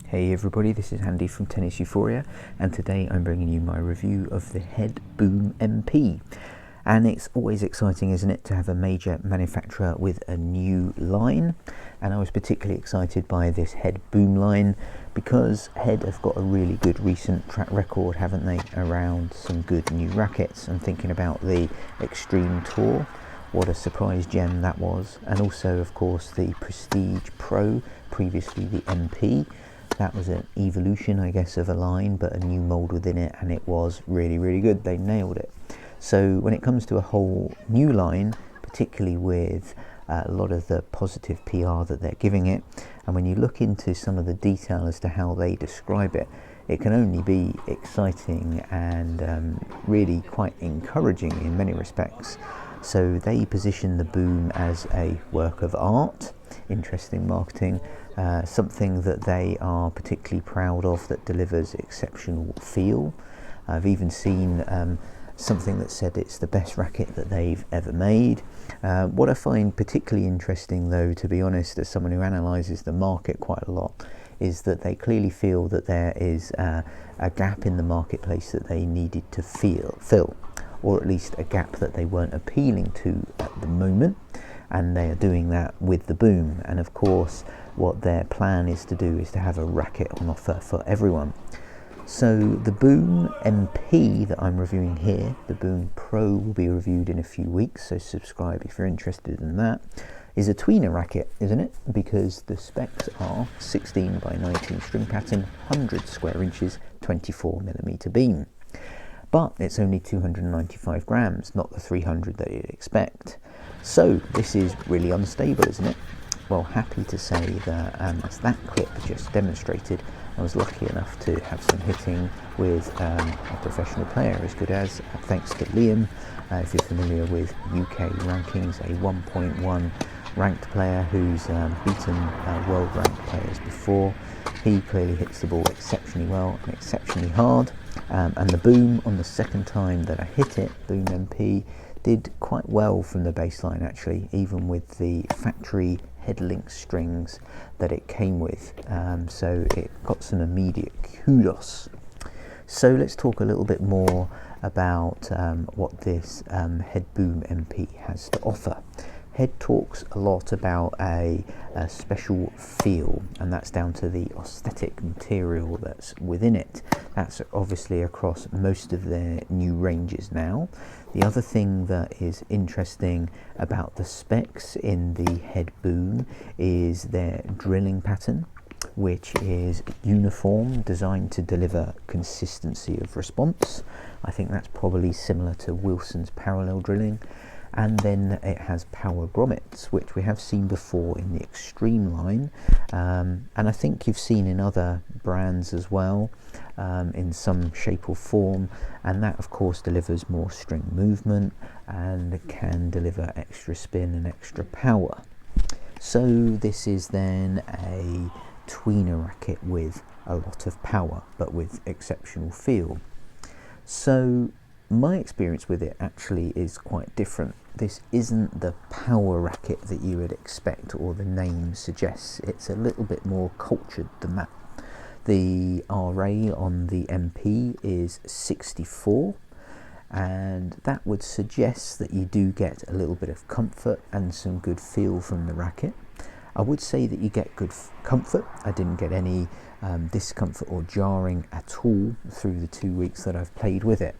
Hey everybody, this is Andy from Tennis Euphoria, and today I'm bringing you my review of the Head Boom MP. And it's always exciting, isn't it, to have a major manufacturer with a new line. And I was particularly excited by this Head Boom line because Head have got a really good recent track record, haven't they, around some good new rackets. I'm thinking about the Extreme Tour, what a surprise gem that was, and also of course the Prestige Pro, previously the MP. That was an evolution, I guess, of a line, but a new mould within it, and it was really, really good. They nailed it. So when it comes to a whole new line, particularly with a lot of the positive PR that they're giving it, and when you look into some of the detail as to how they describe it, it can only be exciting and really quite encouraging in many respects. So they position the Boom as a work of art, interesting marketing, something that they are particularly proud of that delivers exceptional feel. I've even seen something that said it's the best racket that they've ever made. What I find particularly interesting, though, to be honest, as someone who analyses the market quite a lot, is that they clearly feel that there is a gap in the marketplace that they needed to fill, or at least a gap that they weren't appealing to at the moment, and they are doing that with the Boom. And of course what their plan is to do is to have a racket on offer for everyone. So the Boom MP that I'm reviewing here, the Boom Pro, will be reviewed in a few weeks, so subscribe if you're interested in that, is a tweener racket, isn't it? Because the specs are 16 by 19 string pattern, 100 square inches, 24mm beam. But it's only 295 grams, not the 300 that you'd expect. So this is really unstable, isn't it? Well, happy to say that as that clip just demonstrated, I was lucky enough to have some hitting with a professional player as good as, thanks to Liam. If you're familiar with UK rankings, a 1.1 ranked player who's beaten world ranked players before. He clearly hits the ball exceptionally well and exceptionally hard. And the Boom, on the second time that I hit it, Boom MP, did quite well from the baseline actually, even with the factory head link strings that it came with. So it got some immediate kudos. So let's talk a little bit more about what this Head Boom MP has to offer. Head talks a lot about a special feel, and that's down to the aesthetic material that's within it. That's obviously across most of their new ranges now. The other thing that is interesting about the specs in the Head Boom is their drilling pattern, which is uniform, designed to deliver consistency of response. I think that's probably similar to Wilson's parallel drilling. And then it has power grommets, which we have seen before in the Extreme line, and I think you've seen in other brands as well, in some shape or form, and that of course delivers more string movement and can deliver extra spin and extra power. So this is then a tweener racket with a lot of power but with exceptional feel. So my experience with it actually is quite different. This isn't the power racket that you would expect, or the name suggests. It's a little bit more cultured than that. The RA on the MP is 64, and that would suggest that you do get a little bit of comfort and some good feel from the racket. I would say that you get good comfort. I didn't get any discomfort or jarring at all through the 2 weeks that I've played with it.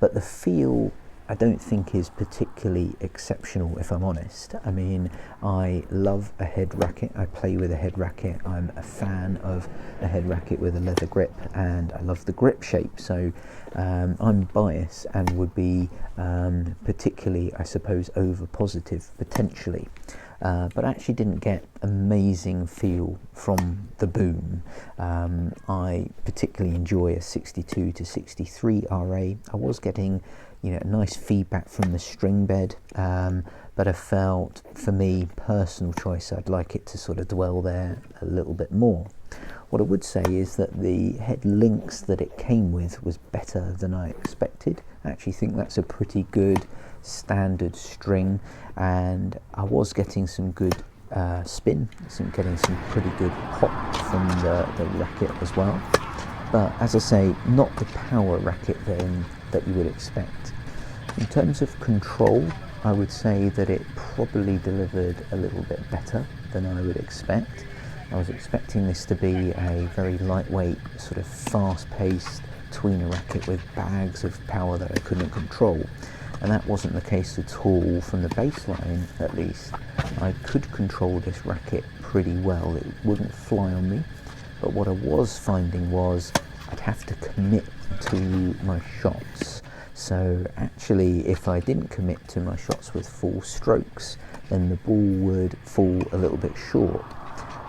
But the feel, I don't think, is particularly exceptional, if I'm honest. I mean, I love a head racket. I play with a head racket. I'm a fan of a head racket with a leather grip, and I love the grip shape. So I'm biased and would be particularly, I suppose, over positive potentially. But I actually didn't get amazing feel from the Boom. I particularly enjoy a 62 to 63 RA. I was getting, nice feedback from the string bed, but I felt, for me, personal choice, I'd like it to sort of dwell there a little bit more. What I would say is that the head links that it came with was better than I expected. I actually think that's a pretty good standard string, and I was getting some good spin, so I'm getting some pretty good pop from the racket as well. But as I say, not the power racket then that you would expect. In terms of control, I would say that it probably delivered a little bit better than I would expect. I was expecting this to be a very lightweight, sort of fast-paced tweener racket with bags of power that I couldn't control, and that wasn't the case at all. From the baseline at least, I could control this racket pretty well. It wouldn't fly on me, but what I was finding was I'd have to commit to my shots. So actually, if I didn't commit to my shots with full strokes, then the ball would fall a little bit short.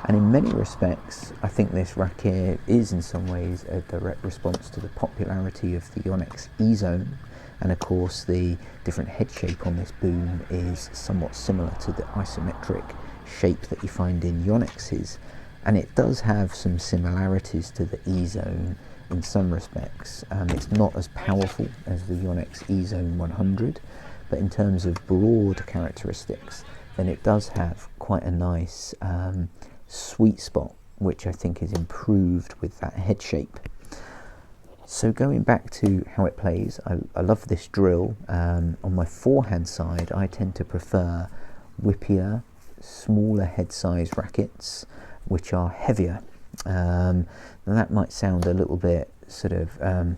And in many respects, I think this racket is in some ways a direct response to the popularity of the Yonex E-Zone. And of course, the different head shape on this boom is somewhat similar to the isometric shape that you find in Yonex's. And it does have some similarities to the E-Zone in some respects. It's not as powerful as the Yonex E-Zone 100, but in terms of broad characteristics, then it does have quite a nice sweet spot, which I think is improved with that head shape. So going back to how it plays, I love this drill. On my forehand side, I tend to prefer whippier, smaller head size rackets, which are heavier. Now that might sound a little bit sort of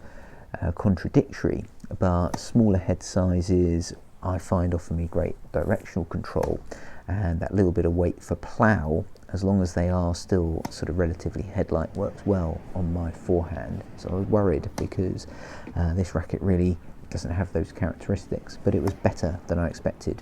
contradictory, but smaller head sizes I find offer me great directional control, and that little bit of weight for plough, as long as they are still sort of relatively headlight, works well on my forehand. So I was worried because this racket really doesn't have those characteristics, but it was better than I expected.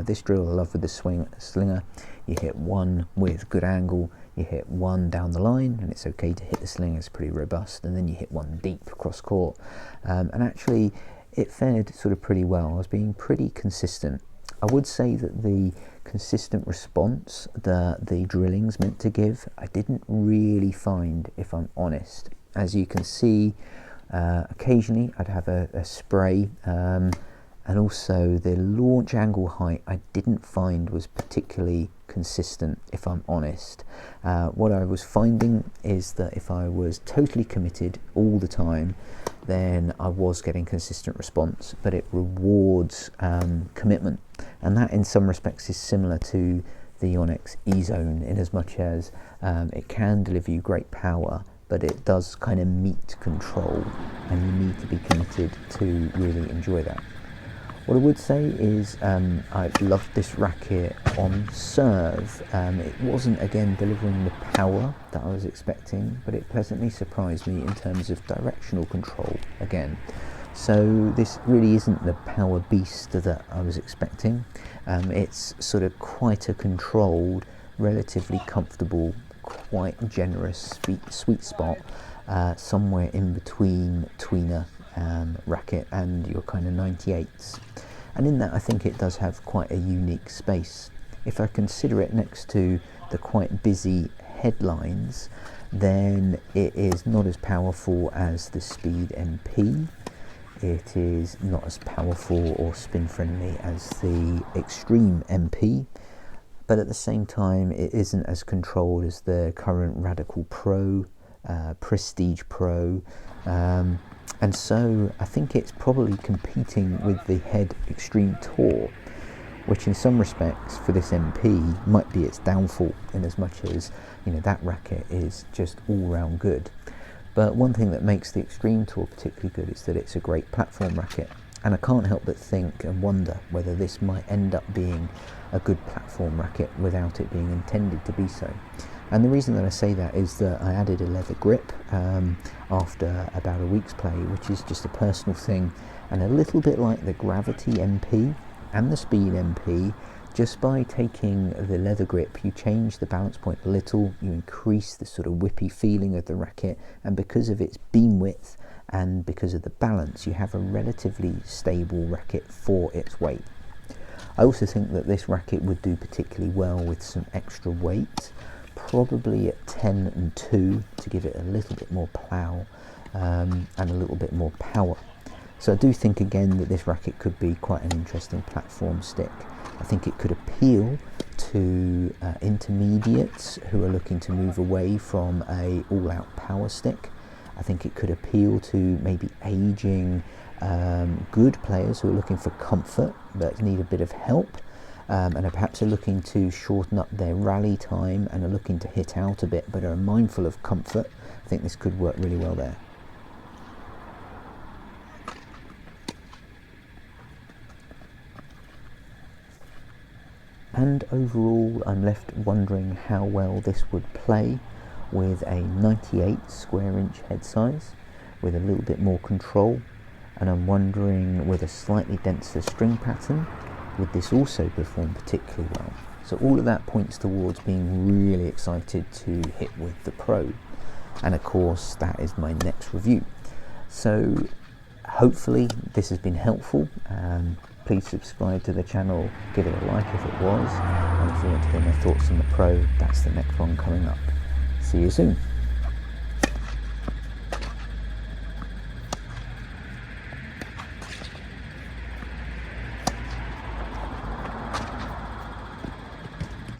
This drill I love with the slinger. You hit one with good angle, you hit one down the line, and it's okay to hit the slinger, it's pretty robust, and then you hit one deep cross court. And actually it fared sort of pretty well. I was being pretty consistent. I would say that the consistent response that the drilling's meant to give, I didn't really find, if I'm honest. As you can see, occasionally I'd have a spray, and also the launch angle height I didn't find was particularly consistent, if I'm honest. What I was finding is that if I was totally committed all the time, then I was getting consistent response, but it rewards commitment, and that in some respects is similar to the Yonex E-Zone in as much as it can deliver you great power, but it does kind of meet control, and you need to be committed to really enjoy that. What I would say is I loved this racket on serve. It wasn't, again, delivering the power that I was expecting, but it pleasantly surprised me in terms of directional control again. So this really isn't the power beast that I was expecting. It's sort of quite a controlled, relatively comfortable, quite generous sweet spot, somewhere in between tweener racket and your kind of 98s, and in that I think it does have quite a unique space. If I consider it next to the quite busy headlines, then it is not as powerful as the Speed MP. It is not as powerful or spin friendly as the Extreme MP, but at the same time it isn't as controlled as the current Radical Pro, Prestige Pro, and so I think it's probably competing with the Head Extreme Tour, which in some respects for this MP might be its downfall, in as much as, you know, that racket is just all round good. But one thing that makes the Extreme Tour particularly good is that it's a great platform racket, and I can't help but think and wonder whether this might end up being a good platform racket without it being intended to be so. And the reason that I say that is that I added a leather grip after about a week's play, which is just a personal thing, and a little bit like the Gravity MP and the Speed MP, just by taking the leather grip you change the balance point a little, you increase the sort of whippy feeling of the racket, and because of its beam width and because of the balance, you have a relatively stable racket for its weight. I also think that this racket would do particularly well with some extra weight, probably at 10 and 2 to give it a little bit more plough and a little bit more power. So I do think again that this racket could be quite an interesting platform stick. I think it could appeal to intermediates who are looking to move away from a all-out power stick. I think it could appeal to maybe aging good players who are looking for comfort but need a bit of help, and are perhaps looking to shorten up their rally time and are looking to hit out a bit but are mindful of comfort. I think this could work really well there. And overall, I'm left wondering how well this would play with a 98 square inch head size with a little bit more control, and I'm wondering with a slightly denser string pattern, would this also perform particularly well? So all of that points towards being really excited to hit with the Pro, and of course that is my next review. So hopefully this has been helpful. Please subscribe to the channel, give it a like if it was, and if you want to hear my thoughts on the Pro, that's the next one coming up. See you soon.